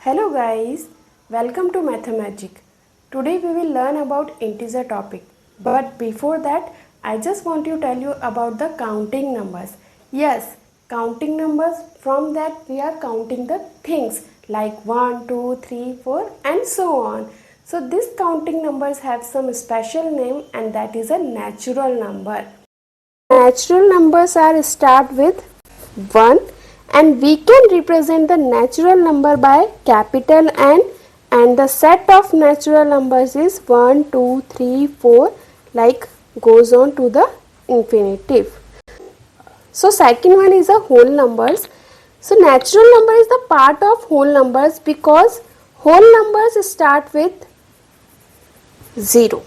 Hello guys, welcome to Mathemagic. Today we will learn about integer topic. But before that, I just want to tell you about the counting numbers. Yes, counting numbers, from that we are counting the things like 1, 2, 3, 4 and so on. So these counting numbers have some special name and that is a natural number. Natural numbers are start with 1 and we can represent the natural number by capital N and the set of natural numbers is 1, 2, 3, 4 like goes on to the infinitive. So second one is a whole numbers. So natural number is the part of whole numbers because whole numbers start with 0.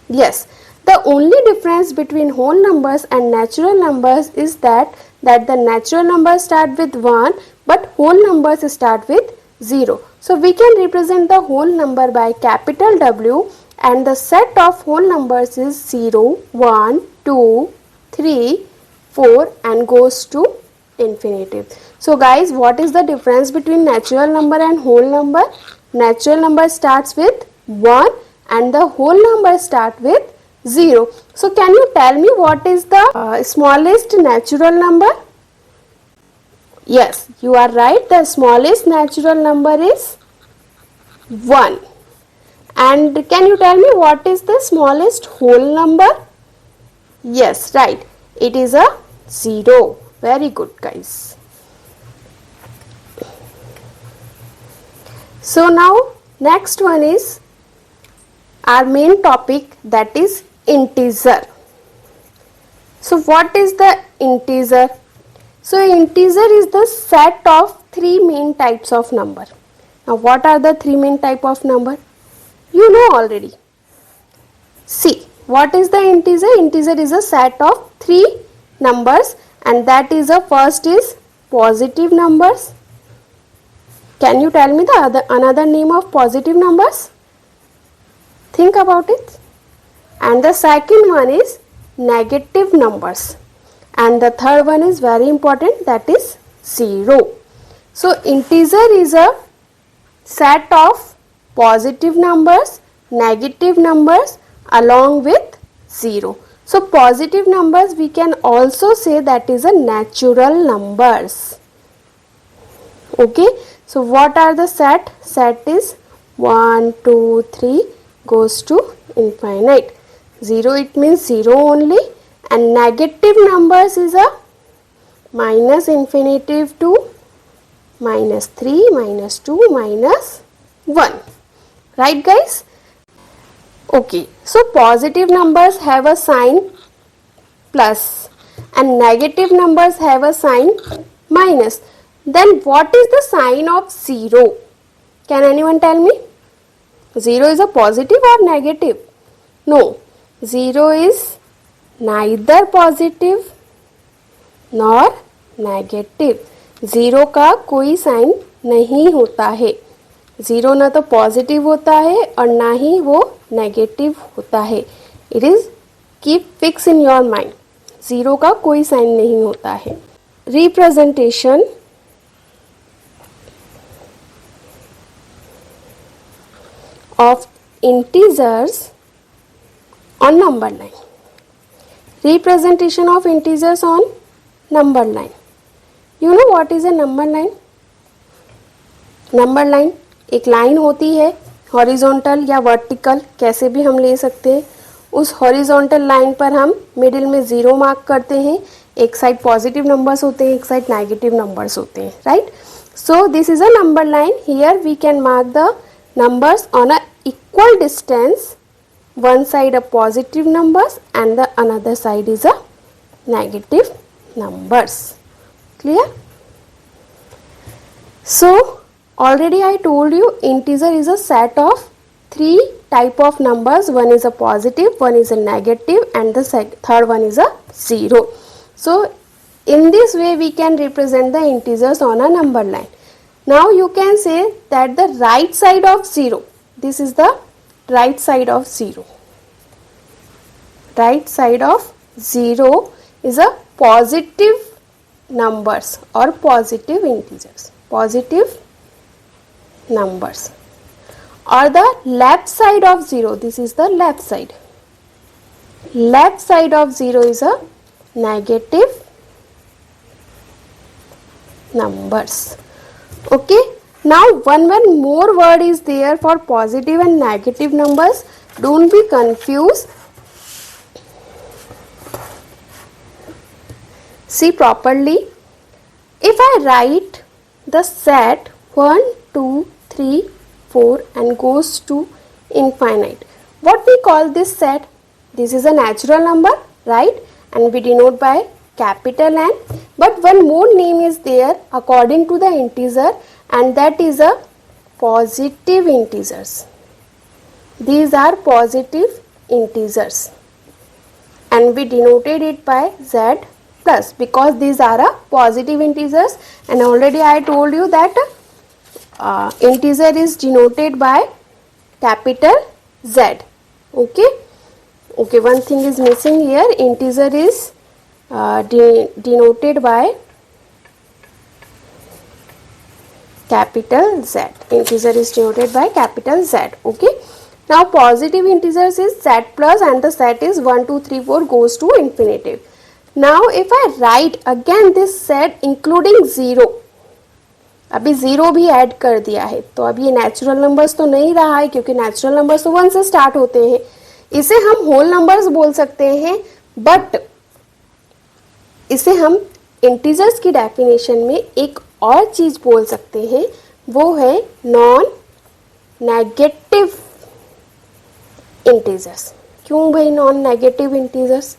Yes, the only difference between whole numbers and natural numbers is that the natural numbers start with 1 but whole numbers start with 0. So we can represent the whole number by capital W and the set of whole numbers is 0, 1, 2, 3, 4 and goes to infinitive. So guys, what is the difference between natural number and whole number? Natural number starts with 1 and the whole number start with 0. So can you tell me what is the smallest natural number? Yes, you are right. The smallest natural number is 1. And can you tell me what is the smallest whole number? Yes, right. It is a 0. Very good, guys. So now next one is our main topic, that is integer. So what is the integer? So integer is the set of three main types of number. Now what are the three main type of number? You know already. See, what is the integer? Integer is a set of three numbers and that is the first is positive numbers. Can you tell me the another name of positive numbers? Think about it. And the second one is negative numbers. And the third one is very important, that is 0. So integer is a set of positive numbers, negative numbers along with 0. So positive numbers we can also say that is a natural numbers. Okay. So what are the set? Set is 1, 2, 3 goes to infinite. 0 it means 0 only and negative numbers is a minus infinitive to minus 3, minus 2, minus 1. Right guys? Okay. So positive numbers have a sign plus and negative numbers have a sign minus. Then what is the sign of 0? Can anyone tell me? 0 is a positive or negative? No. 0 is neither positive nor negative. 0 का कोई sign नहीं होता है. 0 ना तो positive होता है और ना ही वो नेगेटिव होता है. It is keep fix in your mind. 0 का कोई साइन नहीं होता है. Representation of integers on number line. Representation of integers on number line. You know what is a number line? Number line एक लाइन होती है, हॉरिजॉन्टल या vertical कैसे भी हम ले सकते हैं. उस हॉरिजॉन्टल लाइन पर हम मिडिल में 0 मार्क करते हैं. एक साइड पॉजिटिव नंबर्स होते हैं, एक साइड नेगेटिव नंबर्स होते हैं. Right. So this is a number line. Here we can mark the numbers on a equal distance. One side a positive numbers and the another side is a negative numbers. Clear? So already I told you integer is a set of three type of numbers. One is a positive, one is a negative and the third one is a 0. So in this way we can represent the integers on a number line. Now you can say that the right side of 0, this is the right side of 0. Right side of 0 is a positive numbers or positive integers. Positive numbers. Or the left side of 0, this is the left side. Left side of 0 is a negative numbers. Okay, now one more word is there for positive and negative numbers. Don't be confused. See properly. If I write the set 1, 2, 3, 4 and goes to infinite, what we call this set? This is a natural number, right? And we denote by capital N. But one more name is there according to the integer, and that is a positive integers. These are positive integers, and we denoted it by Z plus because these are a positive integers, and already I told you that integer is denoted by capital Z. Okay, one thing is missing here. Integer is denoted by capital Z. Integer is denoted by capital Z. Okay, now positive integers is Z plus, and the set is 1, 2, 3, 4 goes to infinitive. Now if I write again this set including 0, अभी 0 भी add कर दिया है, तो अब ये natural numbers तो नहीं रहा है, क्योंकि नेचुरल नंबर्स तो 1 से स्टार्ट होते हैं. इसे हम होल नंबर्स बोल सकते हैं, बट इसे हम इंटीजर्स की डेफिनेशन में एक और चीज बोल सकते हैं, वो है नॉन नेगेटिव इंटीजर्स. क्यों भाई नॉन नेगेटिव इंटीजर्स?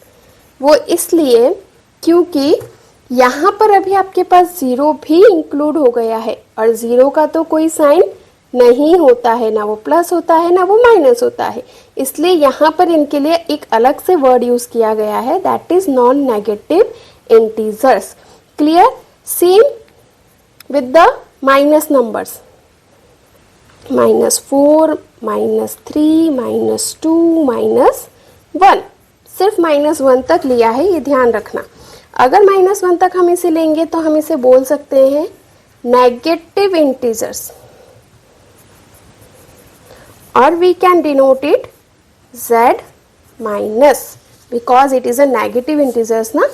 वो इसलिए क्योंकि यहाँ पर अभी आपके पास 0 भी इंक्लूड हो गया है, और 0 का तो कोई साइन नहीं होता है, ना वो प्लस होता है ना वो माइनस होता है. इसलिए यहाँ पर इनके लिए एक अलग से वर्ड यूज किया गया है, that is non negative integers. Clear? Same with the minus numbers, -4, -3, -2, -1. सिर्फ -1 तक लिया है, ये ध्यान रखना. अगर -1 तक हम इसे लेंगे तो हम इसे बोल सकते हैं नेगेटिव इंटीजर्स, और we can denote it Z minus because it is a negative integers ना.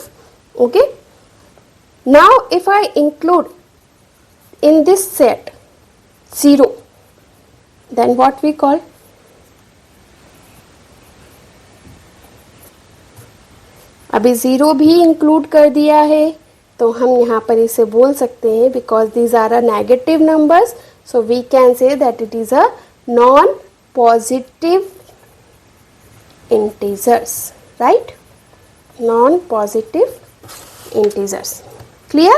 Okay, now if I include in this set 0, then what we call? अभी 0 भी इंक्लूड कर दिया है, तो हम यहाँ पर इसे बोल सकते हैं because these are a negative numbers, so we can say that it is a non positive integers, right? Non-positive integers. Clear?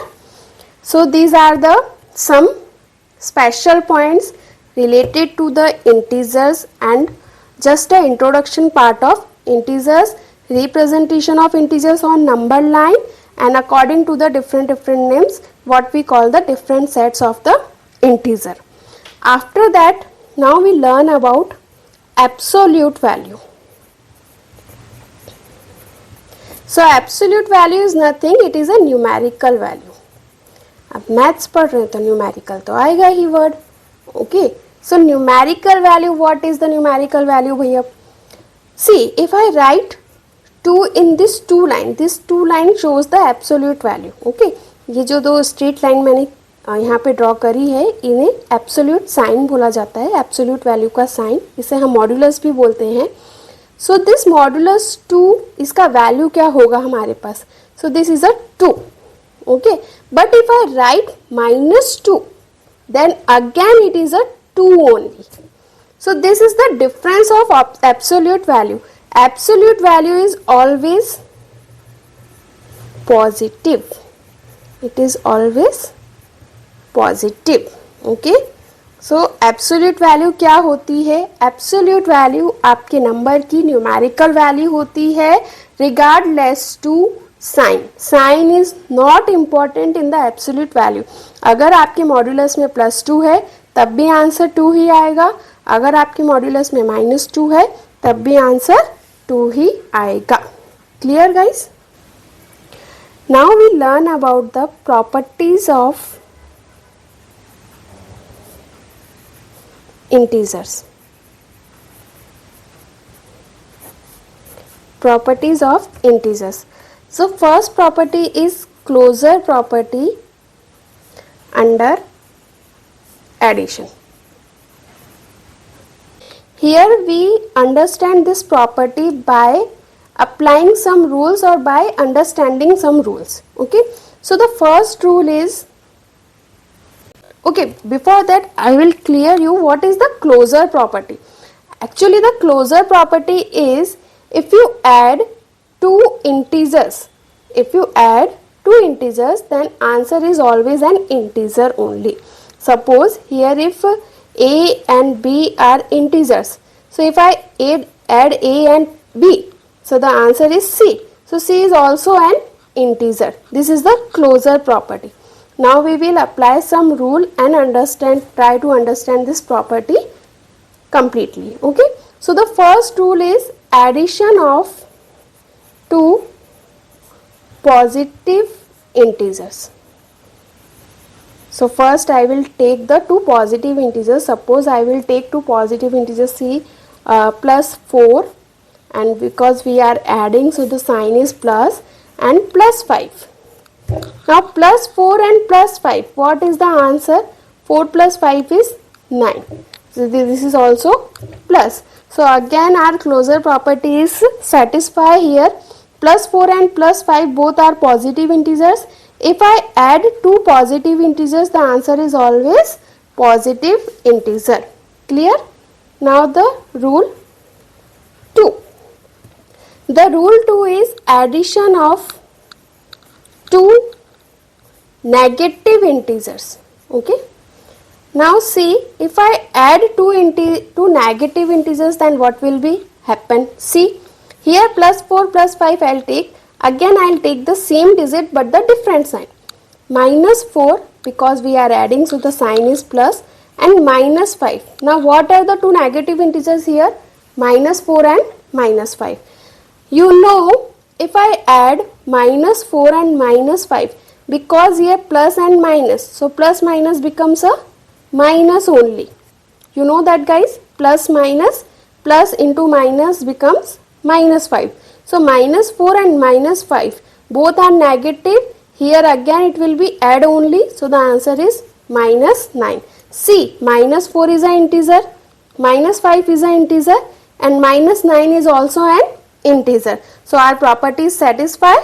So these are the some special points related to the integers and just a introduction part of integers, representation of integers on number line, and according to the different names what we call the different sets of the integer. After that, now we learn about absolute value. So absolute value is nothing, it is a numerical value. अब maths पढ़ रहे हैं तो numerical तो आएगा ही word. Okay, so numerical value, what is the numerical value भैया? See if I write 2 in this 2 line, this 2 line shows the absolute value. Okay, ये जो 2 स्ट्रेट लाइन मैंने यहाँ पे ड्रॉ करी है, इन्हें एब्सोल्यूट साइन बोला जाता है, एब्सोल्यूट वैल्यू का साइन. इसे हम मॉड्यूलस भी बोलते हैं. सो दिस मॉड्यूलस 2, इसका वैल्यू क्या होगा हमारे पास? So this is a 2. Okay, but if I write -2, then again it is a 2 only. So this is the difference of absolute value. Absolute value is always positive. It is always positive. Okay, so absolute value क्या होती है? Absolute value आपके number की numerical value होती है regardless to sign. Sign is not important in the absolute value. अगर आपके modulus में +2 है तब भी आंसर 2 ही आएगा, अगर आपके मॉड्यूलस में -2 है तब भी आंसर 2 ही आएगा. Clear guys? Now we learn about the properties of integers. Properties of integers. So first property is closure property under addition. Here we understand this property by applying some rules or by understanding some rules. Okay, so the first rule is, okay, before that I will clear you what is the closure property. Actually the closure property is if you add two integers, then answer is always an integer only. Suppose here if a and b are integers, so if I add a and b, so the answer is c. So c is also an integer. This is the closure property. Now we will apply some rule and try to understand this property completely. Okay, so the first rule is addition of two positive integers. So first I will take the two positive integers. Suppose I will take two positive integers, c plus 4, and because we are adding, so the sign is plus, and plus 5. Now plus 4 and plus 5, what is the answer? 4 plus 5 is 9. So this is also plus. So again our closure property is satisfy here. Plus 4 and plus 5 both are positive integers. If I add two positive integers, the answer is always positive integer. Clear? Now the rule 2. The rule 2 is addition of two negative integers. Okay. Now see, if I add two negative integers, then what will be happen? See, here plus 4 plus 5 I will take. Again I will take the same digit but the different sign. Minus 4 because we are adding, so the sign is plus, and minus 5. Now what are the two negative integers here? Minus 4 and minus 5. You know, if I add minus 4 and minus 5, because here plus and minus, so plus minus becomes a minus only. You know that guys, plus minus, plus into minus becomes minus 5. So minus 4 and minus 5 both are negative. Here again it will be add only, so the answer is minus 9. See, minus 4 is an integer, minus 5 is an integer, and minus 9 is also an integer. So our properties satisfy.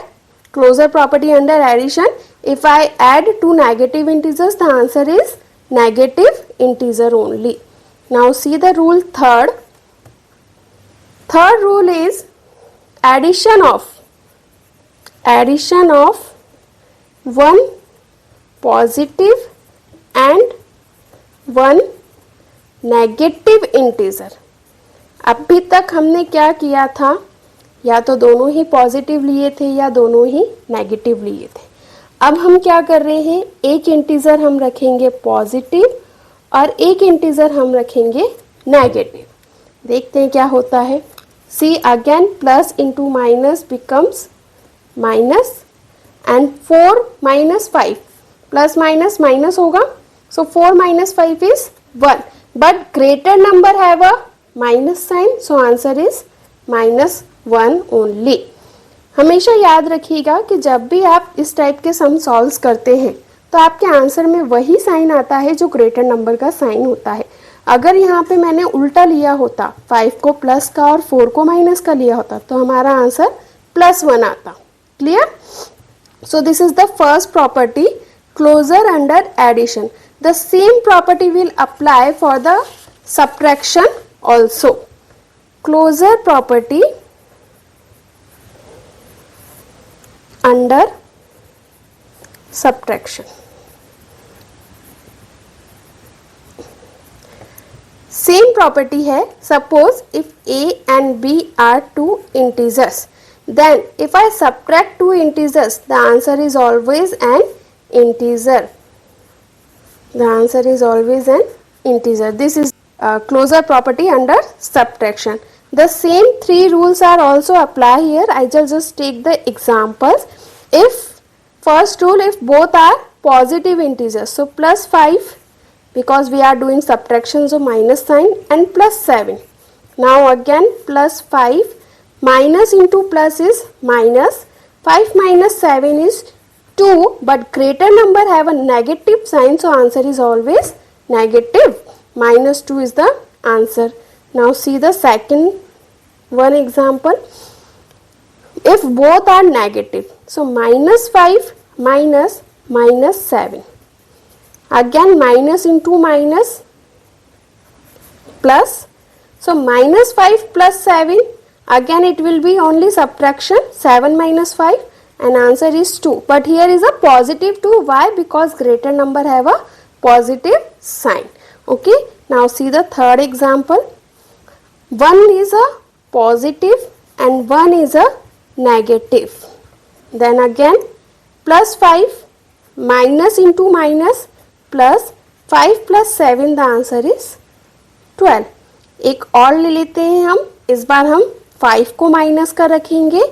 Closure property under addition. If I add two negative integers, the answer is negative integer only. Now see the rule third. Third rule is addition of one positive and one negative integer. अभी तक हमने क्या किया था, या तो दोनों ही positive लिए थे या दोनों ही नेगेटिव लिए थे. अब हम क्या कर रहे हैं, एक इंटीजर हम रखेंगे पॉजिटिव और एक इंटीजर हम रखेंगे नेगेटिव. देखते हैं क्या होता है. See again plus into minus becomes minus, and 4 minus 5 plus minus minus होगा. So 4 minus 5 is 1, but greater number have a minus sign, so answer is minus 1 only. हमेशा याद रखिएगा कि जब भी आप इस टाइप के सम सॉल्व करते हैं तो आपके आंसर में वही साइन आता है जो ग्रेटर नंबर का साइन होता है. अगर यहाँ पे मैंने उल्टा लिया होता, 5 को प्लस का और 4 को माइनस का लिया होता, तो हमारा आंसर +1 आता. Clear? So this is the first property, closure under addition. The same property will apply for the subtraction also. Closure property under subtraction. Same property है. Suppose if a and b are two integers, then if I subtract two integers, the answer is always an integer. The answer is always an integer. This is closure property under subtraction. The same three rules are also apply here. I just take the examples. If first rule, if both are positive integers, so plus 5 because we are doing subtraction, so minus sign, and plus 7. Now again plus 5, minus into plus is minus, 5 minus 7 is 2, but greater number have a negative sign, so answer is always negative. Minus 2 is the answer. Now see the second one example. If both are negative, so minus 5 minus minus 7. Again minus into minus plus. So minus 5 plus 7, again it will be only subtraction, 7 minus 5, and answer is 2. But here is a positive 2. Why? Because greater number have a positive sign. Okay. Now see the third example. 1 is a positive and 1 is a negative. Then again plus 5 minus into minus plus 5 plus 7, the answer is 12. एक और ले लेते हैं हम. इस बार हम 5 को minus का रखेंगे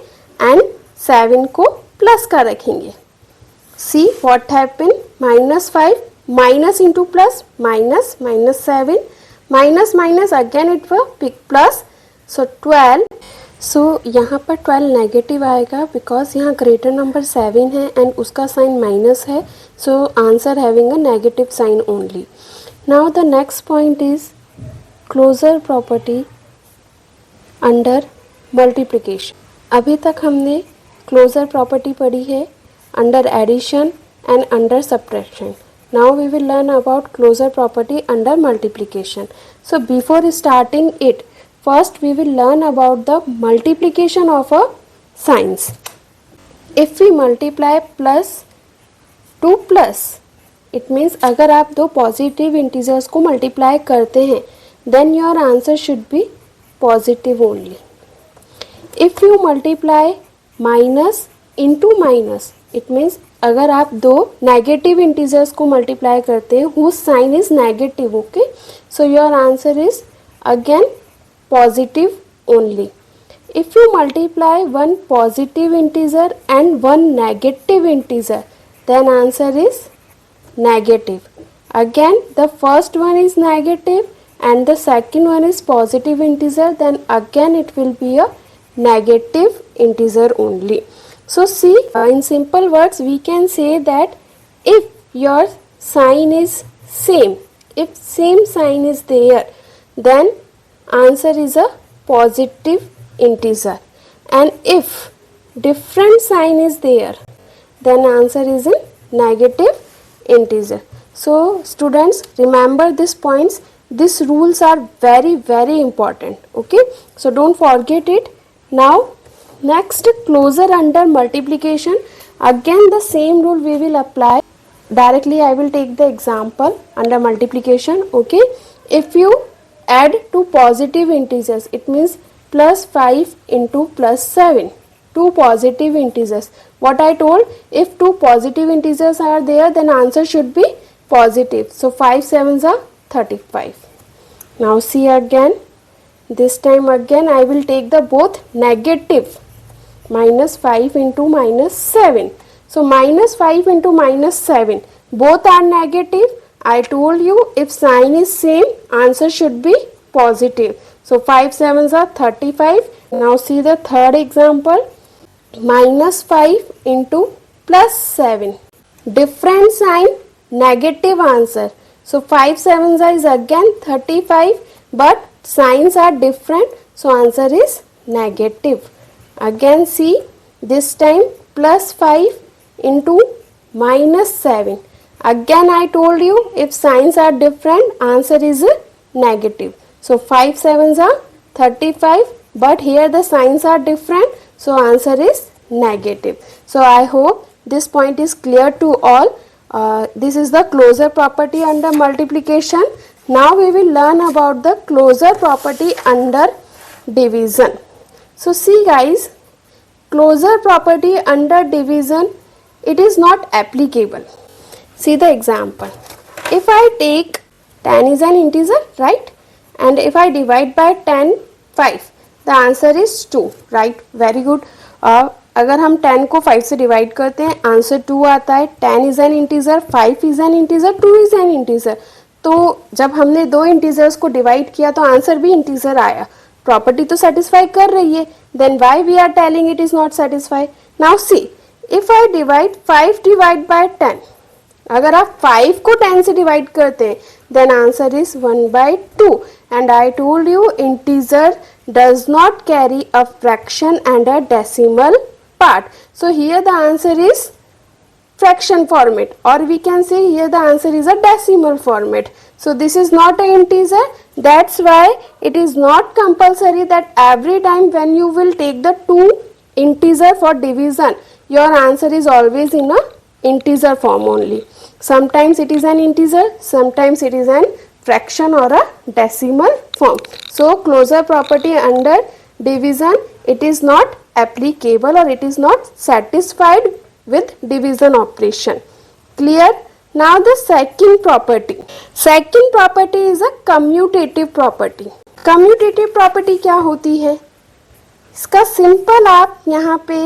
एंड 7 को प्लस का रखेंगे. See what happen. minus 5 minus into plus minus, minus 7 minus minus again it will pick plus, so 12. सो यहाँ पर 12 नेगेटिव आएगा बिकॉज यहाँ ग्रेटर नंबर 7 है एंड उसका साइन माइनस है, so answer having a negative sign only. Now the next point is closure property under multiplication. अभी तक हमने क्लोजर प्रॉपर्टी पढ़ी है under addition and under subtraction. Now we will learn about closure property under multiplication. So before starting it, first we will learn about the multiplication of a signs. If we multiply plus to plus, it means अगर आप दो positive integers को multiply करते हैं, then your answer should be positive only. If you multiply minus into minus, it means अगर आप दो negative integers को मल्टीप्लाई करते हैं whose sign is negative. Okay, so your answer is again positive only. If you multiply one positive integer and one negative integer, then answer is negative. Again the first one is negative and the second one is positive integer, then again it will be a negative integer only. So see, in simple words we can say that if your sign is same, if same sign is there, then answer is a positive integer, and if different sign is there, then answer is a negative integer. So students, remember these points. These rules are very important. Okay, so don't forget it. Now next, closure under multiplication. Again the same rule we will apply. Directly I will take the example under multiplication. Okay, if you add two positive integers, it means plus 5 into plus 7, two positive integers. What I told, if two positive integers are there, then answer should be positive. So 5 sevens are 35. Now see again, this time again I will take the both negative, minus 5 into minus 7. So minus 5 into minus 7, both are negative. I told you if sign is same, answer should be positive. So 5 sevens are 35. Now see the third example, minus 5 into plus 7, different sign, negative answer. So 5 sevens is again 35, but signs are different, so answer is negative. Again see, this time plus 5 into minus 7. Again I told you if signs are different, answer is negative. So 5 sevens are 35, but here the signs are different, so answer is negative. So I hope this point is clear to all. This is the closure property under multiplication. Now we will learn about the closure property under division. So see guys, closure property under division, it is not applicable. See the example. If I take 10 is an integer, right? And if I divide by 10, 5, the answer is 2, right? Very good. अगर हम 10 को 5 से divide करते हैं, answer 2 आता है. 10 is an integer, 5 is an integer, 2 is an integer. तो जब हमने दो इंटीजर्स को डिवाइड किया तो आंसर भी इंटीजर आया, प्रॉपर्टी तो सेटिस्फाई कर रही है, then why we are telling it is not satisfy. Now see, if I divide 5 divide by 10, अगर आप 5 को 10 से डिवाइड करते हैं then answer is 1/2 and I told you integer does not carry a fraction and a decimal part, so here the answer is fraction format, or we can say here the answer is a decimal format. So this is not an integer, that's why it is not compulsory that every time when you will take the two integer for division your answer is always in a integer form only. Sometimes it is an integer, sometimes it is an fraction or a decimal form. So closure property under division, it is not applicable or it is not satisfied with division operation. Clear? Now the second property. Second property is a commutative property. Commutative property क्या होती है? इसका simple आप यहाँ पे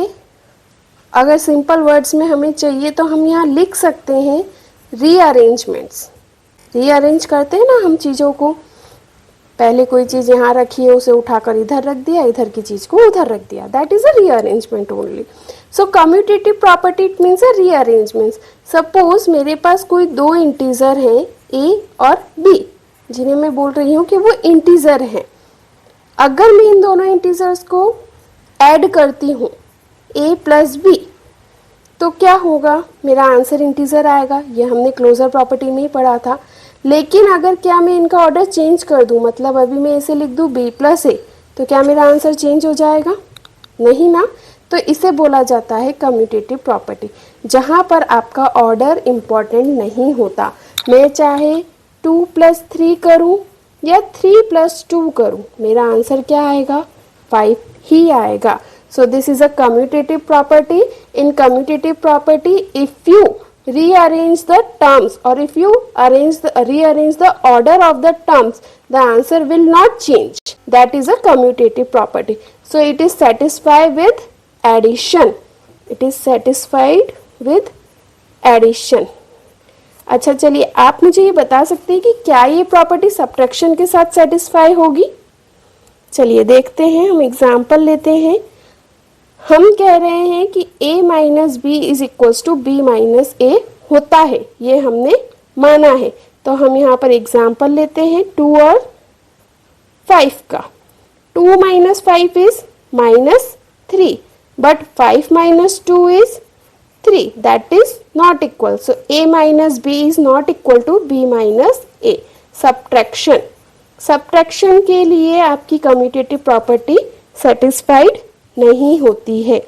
अगर simple words में हमें चाहिए तो हम यहाँ लिख सकते हैं रीअरेंजमेंट्स। रीअरेंज करते हैं ना हम चीज़ों को, पहले कोई चीज़ यहाँ रखी है उसे उठाकर इधर रख दिया, इधर की चीज़ को उधर रख दिया, that is a rearrangement only. So commutative property it means a rearrangement. Suppose मेरे पास कोई दो इंटीजर हैं ए और बी, जिन्हें मैं बोल रही हूँ कि वो इंटीजर हैं। अगर मैं इन दोनों इंटीजर्स को ऐड करती हूँ ए प्लस बी तो क्या होगा, मेरा आंसर इंटीजर आएगा, ये हमने क्लोजर प्रॉपर्टी में ही पढ़ा था। लेकिन अगर क्या मैं इनका ऑर्डर चेंज कर दूं, मतलब अभी मैं इसे लिख दूं b प्लस ए, तो क्या मेरा आंसर चेंज हो जाएगा? नहीं ना। तो इसे बोला जाता है कम्यूटेटिव प्रॉपर्टी, जहां पर आपका ऑर्डर इम्पॉर्टेंट नहीं होता। मैं चाहे 2 + 3 करूं या 3 + 2 करूं, मेरा आंसर क्या आएगा? 5 ही आएगा। सो this is a commutative property. In commutative property if you rearrange the terms or if you rearrange the order of the terms, the answer will not change. That is a commutative property. So it is satisfied with addition. It is satisfied with addition. अच्छा चलिए, आप मुझे ये बता सकते हैं कि क्या ये प्रॉपर्टी सब्ट्रैक्शन के साथ सेटिस्फाई होगी? चलिए देखते हैं, हम एग्जाम्पल लेते हैं। हम कह रहे हैं कि a minus b is equals to b minus a होता है, ये हमने माना है। तो हम यहाँ पर एग्जाम्पल लेते हैं 2 और 5 का। 2 - 5 is -3, but 5 - 2 is 3, that is not equal. So a minus b is not equal to b minus a. Subtraction, subtraction के लिए आपकी कम्यूटेटिव प्रॉपर्टी सेटिस्फाइड नहीं होती है।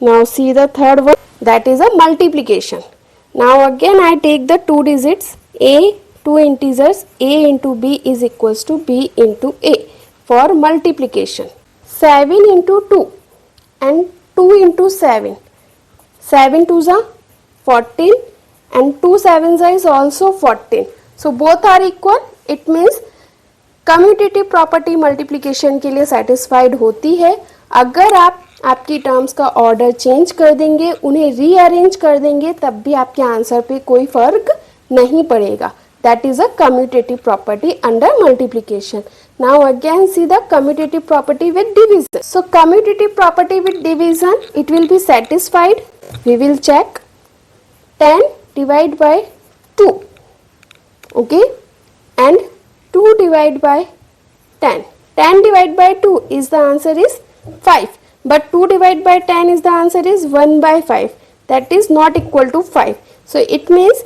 Now see the third one, that is a multiplication. Now again I take the 2 digits a, 2 integers a into b is equals to b into a for multiplication. 7 into 2 and 2 into 7. 7 2s are 14 and 2 7s is also 14. So both are equal. It means commutative property multiplication के लिए satisfied होती है। अगर आप आपकी terms का order change कर देंगे, उन्हें रीअरेंज कर देंगे, तब भी आपके आंसर पे कोई फर्क नहीं पड़ेगा। That is a commutative property under multiplication. Now again see the commutative property with division. So commutative property with division, it will be satisfied. We will check 10 divide by 2, okay, and 2 divided by 10. 10 divided by 2 is the answer is 5. But 2 divided by 10 is the answer is 1/5. That is not equal to 5. So it means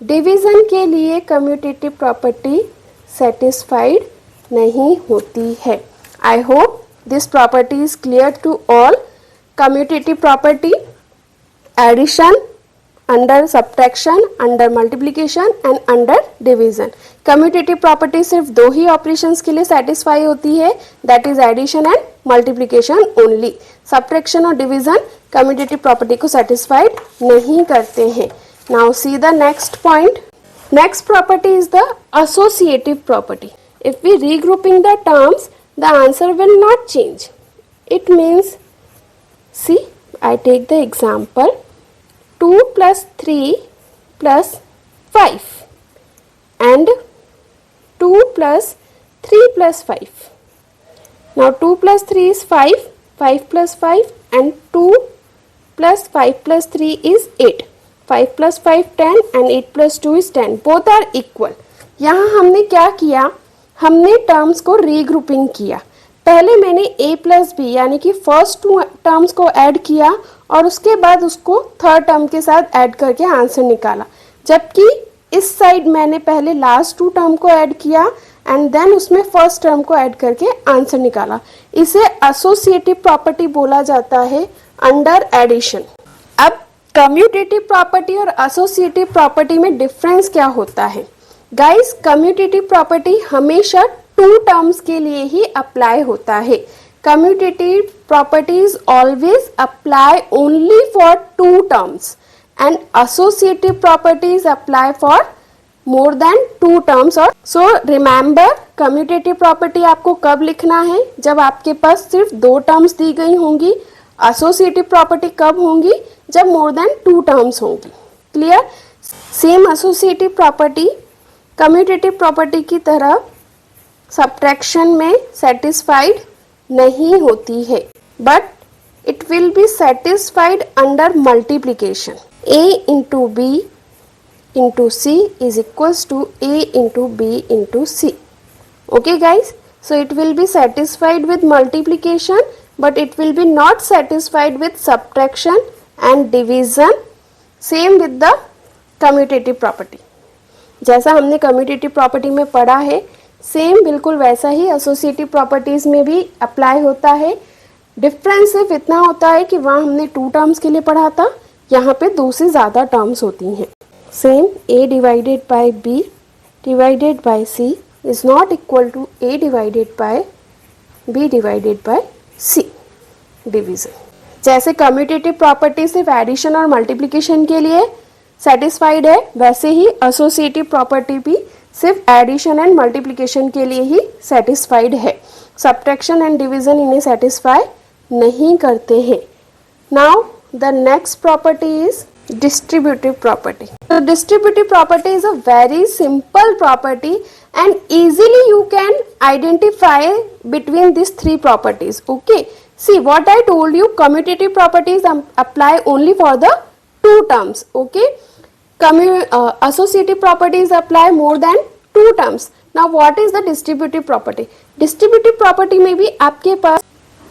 division के लिए commutative property satisfied नहीं होती है. I hope this property is clear to all. Commutative property, addition, under subtraction, under multiplication and under division. Commutative property सिर्फ दो ही operations के लिए सेटिस्फाई होती है, that is addition and multiplication only. Subtraction और डिवीजन कम्यूटेटिव प्रॉपर्टी को satisfied नहीं करते हैं। Now see the next point. Next property is the associative property. If we regrouping the terms, the answer will not change. It means, see I take the example 2 + 3 + 5 and 2 plus 3 plus 5. Now 2 plus 3 is 5, 5 plus 5 and 2 plus 5 plus 3 is 8. 5 plus 5 10 and 8 plus 2 is 10. Both are equal. यहाँ हमने क्या किया, हमने terms को regrouping किया. पहले मैंने a plus B यानी कि फर्स्ट टू टर्म्स को ऐड किया और उसके बाद उसको थर्ड टर्म के साथ ऐड करके आंसर निकाला, जबकि इस साइड मैंने पहले लास्ट टू टर्म को ऐड किया एंड देन उसमें फर्स्ट टर्म को ऐड करके आंसर निकाला. इसे एसोसिएटिव प्रॉपर्टी बोला जाता है अंडर एडिशन. अब कम्यूटेटिव प्रॉपर्टी और एसोसिएटिव प्रॉपर्टी में डिफरेंस क्या होता है गाइस? कम्यूटेटिव प्रॉपर्टी हमेशा टू टर्म्स के लिए ही अप्लाई होता है. Commutative properties always apply only for two terms and associative properties apply for more than two terms. और सो रिमेंबर, कम्यूटेटिव प्रॉपर्टी आपको कब लिखना है? जब आपके पास सिर्फ दो टर्म्स दी गई होंगी. एसोसिएटिव प्रॉपर्टी कब होंगी? जब मोर देन टू टर्म्स होंगी. Clear? Same associative property commutative property की तरह सब्ट्रैक्शन में सेटिस्फाइड नहीं होती है, but it will be satisfied under multiplication. a into b into c is equals to a into b into c. Okay guys, so it will be satisfied with multiplication, but it will be not satisfied with subtraction and division. Same with the commutative property. जैसा हमने commutative property में पढ़ा है, same बिल्कुल वैसा ही associative properties में भी apply होता है. डिफरेंस सिर्फ इतना होता है कि वहाँ हमने टू टर्म्स के लिए पढ़ा था, यहाँ पे दो से ज़्यादा टर्म्स होती हैं. Same a divided by b divided by c is not equal to a divided by b divided by c division. जैसे कम्यूटेटिव प्रॉपर्टी सिर्फ एडिशन और मल्टीप्लिकेशन के लिए सेटिस्फाइड है, वैसे ही एसोसिएटिव प्रॉपर्टी भी सिर्फ एडिशन एंड मल्टीप्लिकेशन के लिए ही सेटिस्फाइड है. सब्ट्रैक्शन एंड डिवीजन इन्हें सेटिस्फाई नहीं करते हैं. Now the next property is distributive property. So distributive property is a very simple property and easily you can identify between these three properties. Okay, see what I told you, commutative properties apply only for the two terms. Okay, associative properties apply more than two terms. Now what is the distributive property? Distributive property में भी आपके पास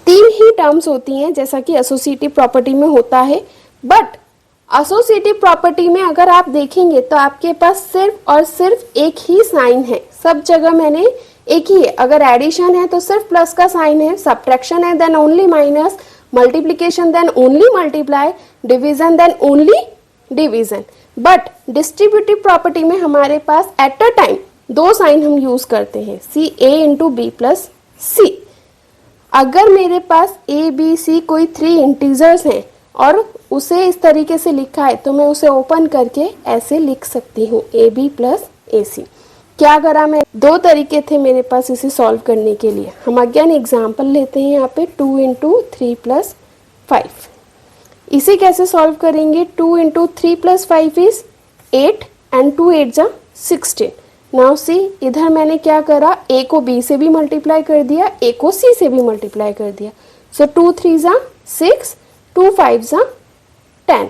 तीन ही terms होती हैं जैसा कि associative property में होता है, बट एसोसिएटिव प्रॉपर्टी में अगर आप देखेंगे तो आपके पास सिर्फ और सिर्फ एक ही साइन है. सब जगह मैंने एक ही है. अगर एडिशन है तो सिर्फ प्लस का साइन है, सब्ट्रैक्शन है then only minus, multiplication then only multiply, division then only division. But distributive property में हमारे पास एट अ टाइम दो साइन हम यूज करते हैं, see a into b plus c. अगर मेरे पास ए बी सी कोई थ्री इंटीजर्स हैं और उसे इस तरीके से लिखा है तो मैं उसे ओपन करके ऐसे लिख सकती हूँ ए बी प्लस ए सी. क्या करा मैं? दो तरीके थे मेरे पास इसे सॉल्व करने के लिए. हम अगेन एग्जाम्पल लेते हैं यहाँ पे 2 इंटू 3 प्लस 5. इसे कैसे सॉल्व करेंगे? 2 इंटू 3 प्लस 5 इज 8 एंड 2 8 जा 16. नाउ सी, इधर मैंने क्या करा, ए को बी से भी मल्टीप्लाई कर दिया, ए को सी से भी मल्टीप्लाई कर दिया. सो 2 3 जा 6, 2 5 जा 10.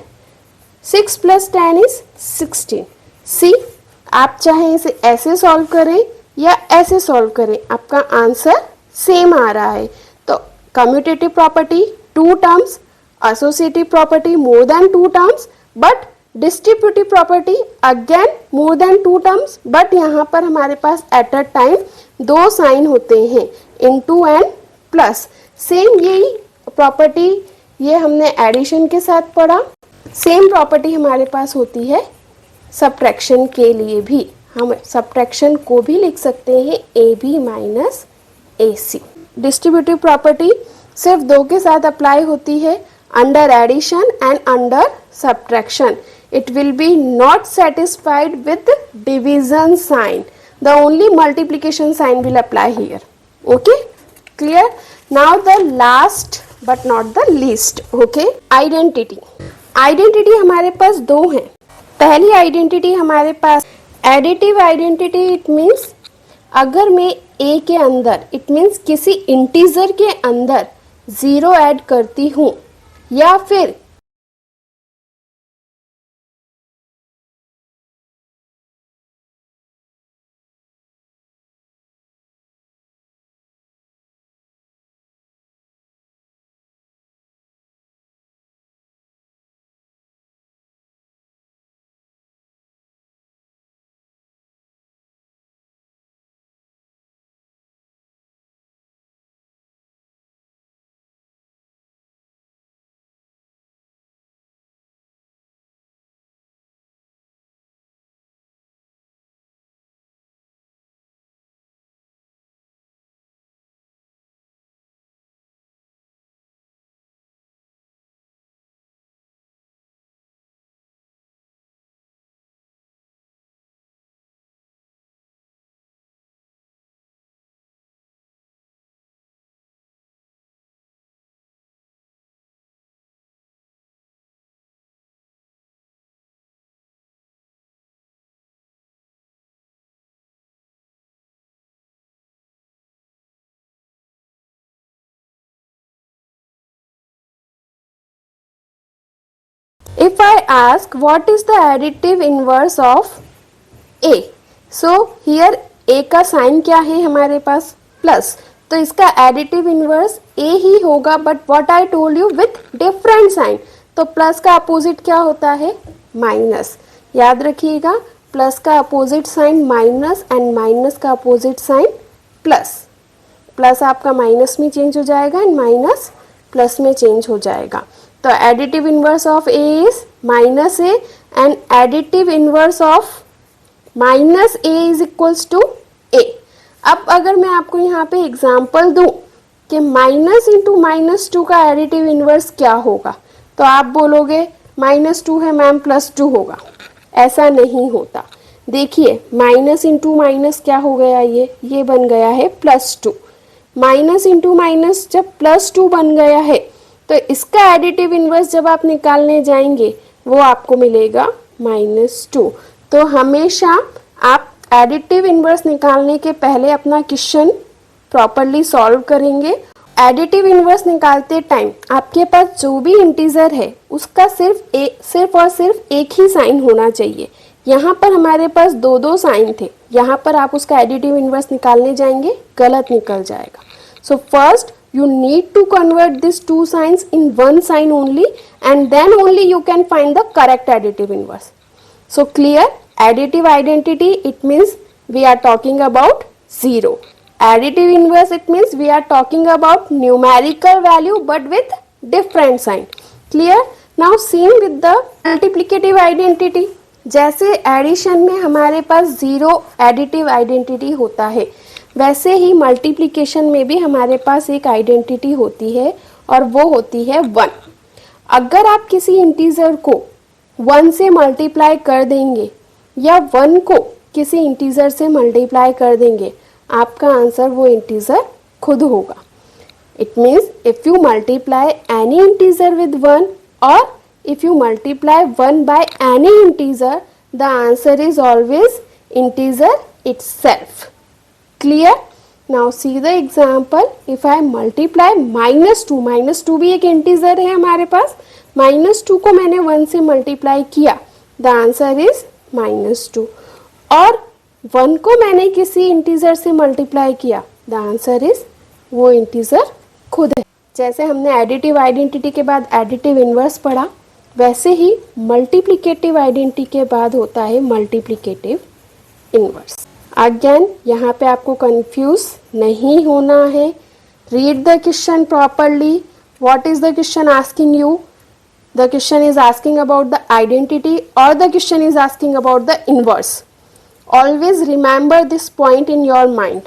6 प्लस 10 इज 16. सी, आप चाहे इसे ऐसे सॉल्व करें या ऐसे सॉल्व करें, आपका आंसर सेम आ रहा है. तो commutative property two terms, associative property more than two terms, but distributive property again more than two terms, but यहाँ पर हमारे पास एट अ टाइम दो साइन होते हैं, इनटू एंड प्लस. सेम यही प्रॉपर्टी ये हमने एडिशन के साथ पढ़ा. सेम प्रॉपर्टी हमारे पास होती है सब्ट्रैक्शन के लिए भी. हम सब्ट्रैक्शन को भी लिख सकते हैं a b minus a c. Distributive property सिर्फ दो के साथ अप्लाई होती है, under addition and under subtraction. It will be not satisfied with division sign. The only multiplication sign will apply here. Okay, clear? Now the last but not the least. Okay, identity. Identity हमारे पास दो हैं. पहली identity हमारे पास additive identity. It means अगर मैं a के अंदर, it means किसी इंटीजर के अंदर 0 ऐड करती हूँ, या फिर if I ask what is the additive inverse of a, so here a का साइन क्या है हमारे पास, प्लस, तो इसका एडिटिव इनवर्स a ही होगा, but what I told you with different sign, तो प्लस का अपोजिट क्या होता है, माइनस, याद रखिएगा, प्लस का opposite sign minus and minus का अपोजिट साइन प्लस, प्लस आपका माइनस में चेंज हो जाएगा एंड माइनस प्लस में चेंज हो जाएगा, तो additive inverse of a is minus a and additive inverse of minus a is equals to a। अब अगर मैं आपको यहाँ पे एग्जाम्पल दूं कि माइनस इंटू माइनस टू का एडिटिव इनवर्स क्या होगा, तो आप बोलोगे माइनस टू है मैम प्लस टू होगा, ऐसा नहीं होता। देखिए माइनस इंटू माइनस क्या हो गया, ये बन गया है plus two, minus into minus जब प्लस टू बन गया है, तो इसका एडिटिव इनवर्स जब आप निकालने जाएंगे वो आपको मिलेगा माइनस टू। तो हमेशा आप एडिटिव इनवर्स निकालने के पहले अपना क्वेश्चन प्रॉपरली सॉल्व करेंगे। एडिटिव इनवर्स निकालते टाइम आपके पास जो भी इंटीजर है उसका सिर्फ और सिर्फ एक ही साइन होना चाहिए। यहाँ पर हमारे पास दो साइन थे, यहाँ पर आप उसका एडिटिव इनवर्स निकालने जाएंगे, गलत निकल जाएगा। So first you need to convert these two signs in one sign only, and then only you can find the correct additive inverse. So clear? Additive identity, it means we are talking about 0. Additive inverse, it means we are talking about numerical value but with different sign. Clear? Now same with the multiplicative identity. जैसे addition में हमारे पास 0 additive identity होता है, वैसे ही multiplication में भी हमारे पास एक आइडेंटिटी होती है और वो होती है 1। अगर आप किसी इंटीजर को 1 से मल्टीप्लाई कर देंगे या 1 को किसी इंटीजर से मल्टीप्लाई कर देंगे, आपका आंसर वो इंटीजर खुद होगा। It means if you multiply any integer with 1 और if you multiply 1 by any integer, the answer is always integer itself. Clear? Now see the example. If I multiply minus 2 भी एक integer है हमारे पास, -2 को मैंने 1 से मल्टीप्लाई किया, the answer is -2, और 1 को मैंने किसी इंटीजर से मल्टीप्लाई किया, द आंसर इज वो इंटीजर खुद है। जैसे हमने एडिटिव आइडेंटिटी के बाद एडिटिव इनवर्स पढ़ा, वैसे ही मल्टीप्लिकेटिव आइडेंटिटी के बाद होता है मल्टीप्लिकेटिव इनवर्स। अगेन यहाँ पे आपको कंफ्यूज नहीं होना है। Read the question properly. What is the question asking you? The question is asking about the identity और the question is asking about the inverse. Always remember this point in your mind.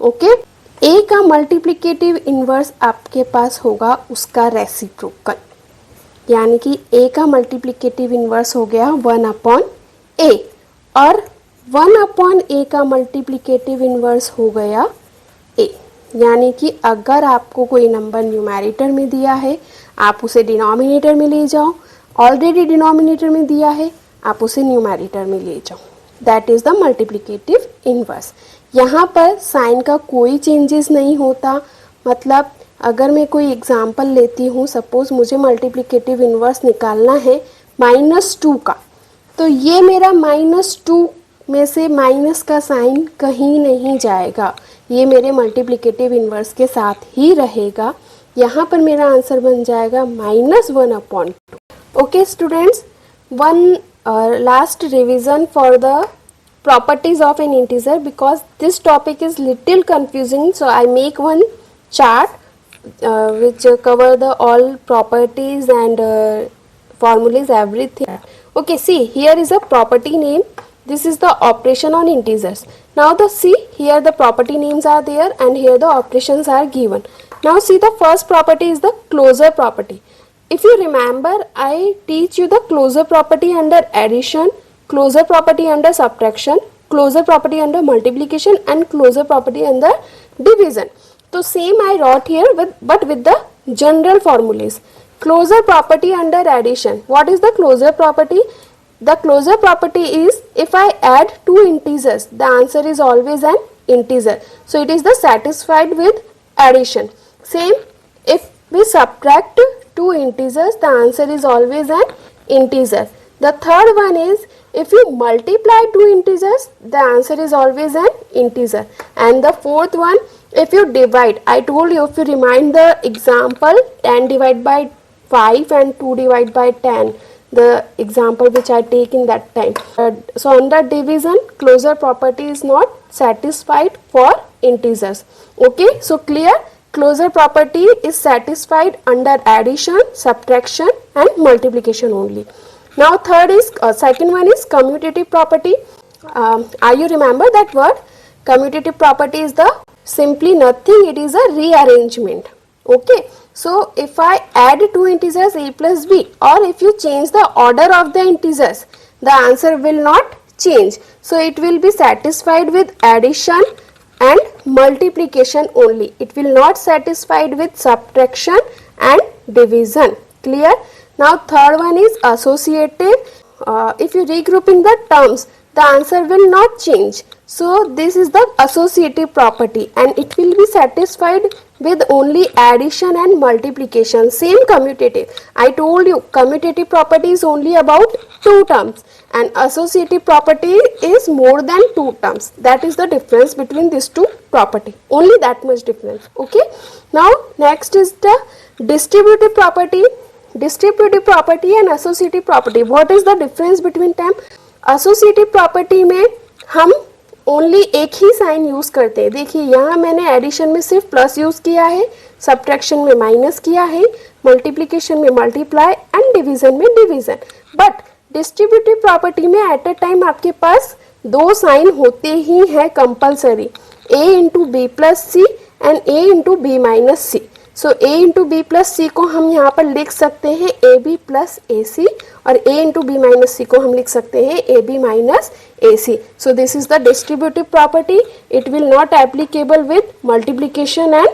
Okay, a का multiplicative inverse आपके पास होगा उसका reciprocal, यानी कि ए का multiplicative inverse हो गया 1/a और 1/a का मल्टीप्लिकेटिव इनवर्स हो गया a। यानी कि अगर आपको कोई नंबर न्यूमैरेटर में दिया है, आप उसे डिनोमिनेटर में ले जाओ, ऑलरेडी डिनोमिनेटर में दिया है, आप उसे न्यूमैरेटर में ले जाओ, that is the multiplicative inverse. यहाँ पर साइन का कोई चेंजेस नहीं होता। मतलब अगर मैं कोई एग्जांपल लेती हूँ, सपोज मुझे मल्टीप्लिकेटिव इन्वर्स निकालना है -2 का, तो ये मेरा -2 में से माइनस का साइन कहीं नहीं जाएगा, ये मेरे मल्टीप्लिकेटिव इन्वर्स के साथ ही रहेगा। यहाँ पर मेरा आंसर बन जाएगा -1/2। Okay students, one last revision for the properties of an integer, because this topic is little confusing, so I make one chart which cover the all properties and formulas, everything. Okay, see, here is a property name. This is the operation on integers. Now the see, here the property names are there and here the operations are given. Now see, the first property is the closure property. If you remember, I teach you the closure property under addition, closure property under subtraction, closure property under multiplication and closure property under division. So same I wrote here but with the general formulas. Closure property under addition. What is the closure property? The closure property is, if I add two integers, the answer is always an integer. So it is the satisfied with addition. Same, if we subtract two integers, the answer is always an integer. The third one is, if you multiply two integers, the answer is always an integer. And the fourth one, if you divide, I told you, if you remind the example 10 divided by 5 and 2 divided by 10, the example which I take in that time. So under division, closure property is not satisfied for integers. Okay, so clear? Closure property is satisfied under addition, subtraction and multiplication only. Now third is, second one is commutative property. Are you remember that word? Commutative property is the simply nothing, it is a rearrangement. Okay, so if I add two integers a plus b, or if you change the order of the integers, the answer will not change. So it will be satisfied with addition and multiplication only. It will not satisfied with subtraction and division. Clear? Now third one is associative. If you regrouping the terms, the answer will not change. So this is the associative property and it will be satisfied with only addition and multiplication. Same commutative. I told you commutative property is only about two terms and associative property is more than two terms. That is the difference between these two property. Only that much difference. Okay. Now next is the distributive property. Distributive property and associative property. What is the difference between them? Associative property में हम only एक ही sign use करते हैं. देखिए यहाँ मैंने addition में सिर्फ प्लस यूज किया है, सब्ट्रैक्शन में माइनस किया है, मल्टीप्लिकेशन में मल्टीप्लाई एंड डिवीजन में डिवीजन. बट डिस्ट्रीब्यूटिव प्रॉपर्टी में एट अ टाइम आपके पास दो साइन होते ही हैं compulsory, a into b plus c and a into b minus c. So a into b plus c को हम यहाँ पर लिख सकते हैं a B plus A c और a into b minus c को हम लिख सकते हैं a b minus a c. So this is the distributive property. It will not applicable with multiplication and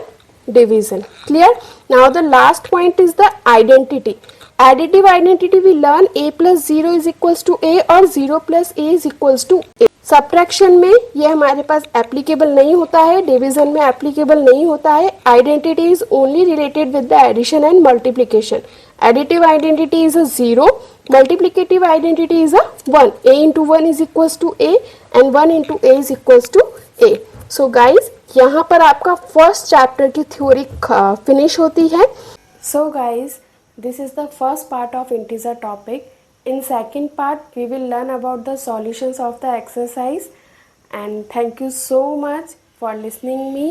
division. Clear? Now the last point is the identity. Additive identity we learn a plus 0 is equals to a और 0 plus a is equals to a. Subtraction में ये हमारे पास applicable नहीं होता है, division में applicable नहीं होता है. Identity is only related with the addition and multiplication. Additive identity is a 0, multiplicative identity is a 1. a into 1 is equals to a and 1 into a is equals to a. So guys यहाँ पर आपका first chapter की theory finish होती है. So guys this is the first part of integer topic. In second part we will learn about the solutions of the exercise, and thank you so much for listening me,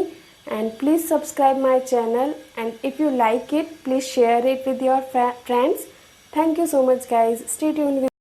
and please subscribe my channel, and if you like it please share it with your friends. Thank you so much guys. Stay tuned with